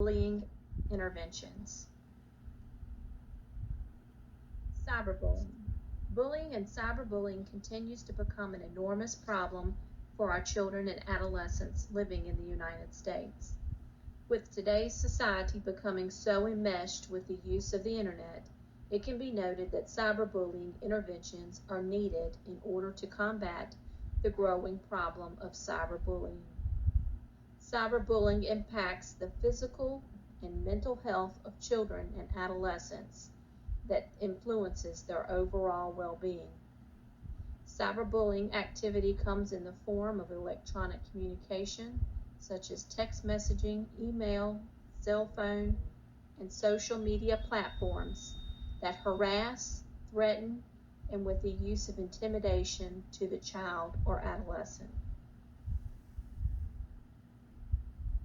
Bullying interventions. Cyberbullying. Bullying and cyberbullying continues to become an enormous problem for our children and adolescents living in the United States. With today's society becoming so enmeshed with the use of the internet, it can be noted that cyberbullying interventions are needed in order to combat the growing problem of cyberbullying. Cyberbullying impacts the physical and mental health of children and adolescents that influences their overall well-being. Cyberbullying activity comes in the form of electronic communication, such as text messaging, email, cell phone, and social media platforms that harass, threaten, and with the use of intimidation to the child or adolescent.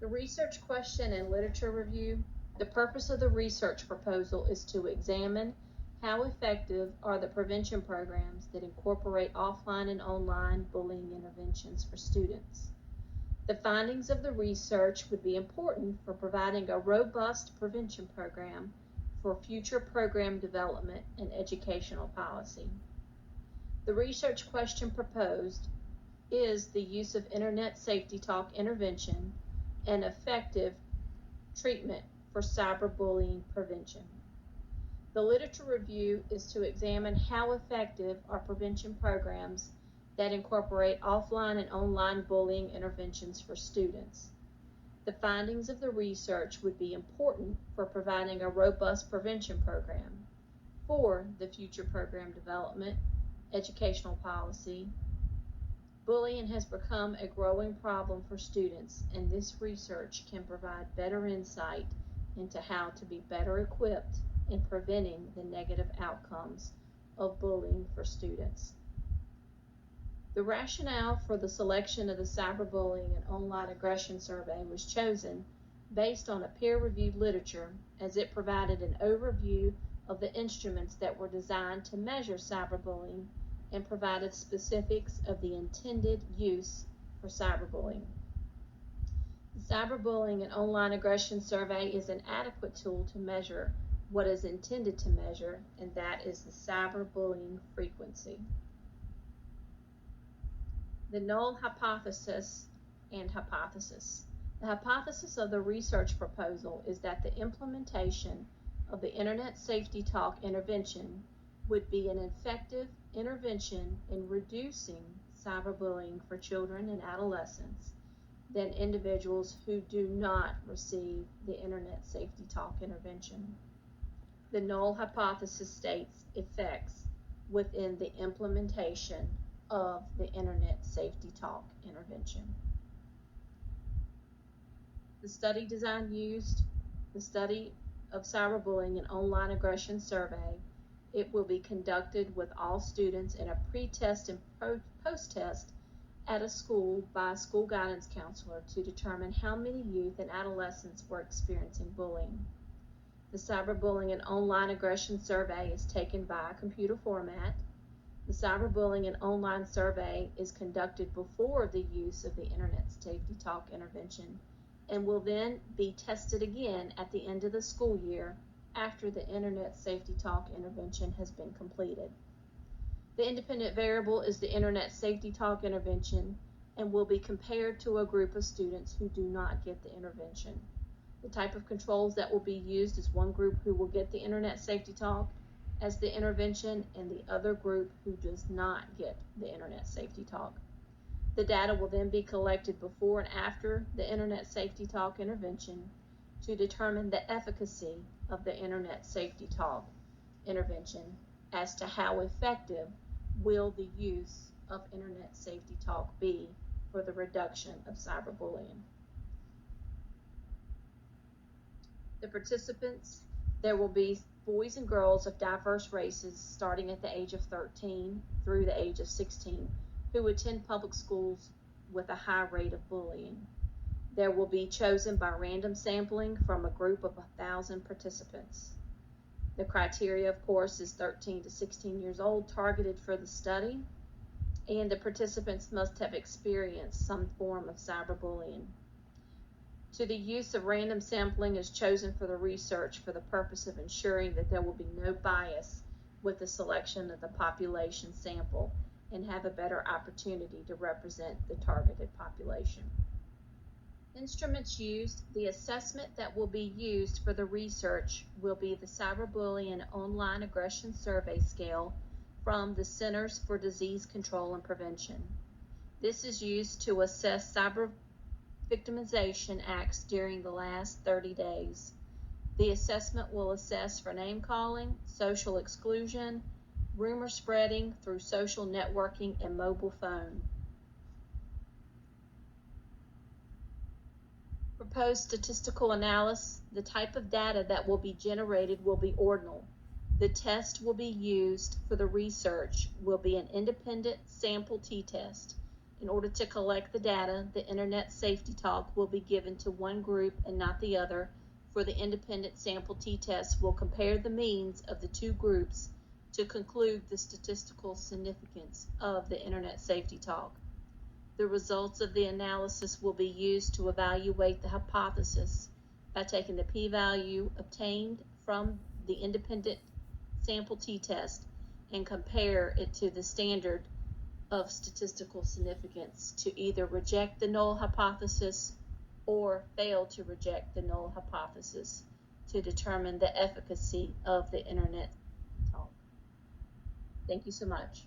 The research question and literature review. The purpose of the research proposal is to examine how effective are the prevention programs that incorporate offline and online bullying interventions for students. The findings of the research would be important for providing a robust prevention program for future program development and educational policy. The research question proposed is the use of Internet Safety Talk intervention an effective treatment for cyberbullying prevention. The literature review is to examine how effective are prevention programs that incorporate offline and online bullying interventions for students. The findings of the research would be important for providing a robust prevention program for the future program development, educational policy. Bullying has become a growing problem for students, and this research can provide better insight into how to be better equipped in preventing the negative outcomes of bullying for students. The rationale for the selection of the Cyberbullying and Online Aggression Survey was chosen based on a peer-reviewed literature, as it provided an overview of the instruments that were designed to measure cyberbullying and provided specifics of the intended use for cyberbullying. The Cyberbullying and Online Aggression Survey is an adequate tool to measure what is intended to measure, and that is the cyberbullying frequency. The null hypothesis and hypothesis. The hypothesis of the research proposal is that the implementation of the Internet Safety Talk intervention would be an effective intervention in reducing cyberbullying for children and adolescents than individuals who do not receive the Internet Safety Talk intervention. The null hypothesis states effects within the implementation of the Internet Safety Talk intervention. The study design used. The study of cyberbullying and online aggression survey. It will be conducted with all students in a pre-test and post-test at a school by a school guidance counselor to determine how many youth and adolescents were experiencing bullying. The cyberbullying and online aggression survey is taken by a computer format. The cyberbullying and online survey is conducted before the use of the Internet Safety Talk intervention and will then be tested again at the end of the school year after the Internet Safety Talk intervention has been completed. The independent variable is the Internet Safety Talk intervention and will be compared to a group of students who do not get the intervention. The type of controls that will be used is one group who will get the Internet Safety Talk as the intervention and the other group who does not get the Internet Safety Talk. The data will then be collected before and after the Internet Safety Talk intervention to determine the efficacy of the Internet Safety Talk intervention as to how effective will the use of Internet Safety Talk be for the reduction of cyberbullying. The participants, there will be boys and girls of diverse races starting at the age of 13 through the age of 16 who attend public schools with a high rate of bullying. There will be chosen by random sampling from a group of 1,000 participants. The criteria, of course, is 13 to 16 years old, targeted for the study, and the participants must have experienced some form of cyberbullying. to the use of random sampling is chosen for the research for the purpose of ensuring that there will be no bias with the selection of the population sample and have a better opportunity to represent the targeted population. Instruments used. The assessment that will be used for the research will be the Cyberbullying Online Aggression Survey Scale from the Centers for Disease Control and Prevention. This is used to assess cyber victimization acts during the last 30 days. The assessment will assess for name calling, social exclusion, rumor spreading through social networking and mobile phone. Proposed statistical analysis. The type of data that will be generated will be ordinal. The test will be used for the research will be an independent sample t-test. In order to collect the data, the Internet Safety Talk will be given to one group and not the other. For the independent sample t-test will compare the means of the two groups to conclude the statistical significance of the Internet Safety Talk. The results of the analysis will be used to evaluate the hypothesis by taking the p-value obtained from the independent sample t-test and compare it to the standard of statistical significance to either reject the null hypothesis or fail to reject the null hypothesis to determine the efficacy of the Internet Talk. Thank you so much.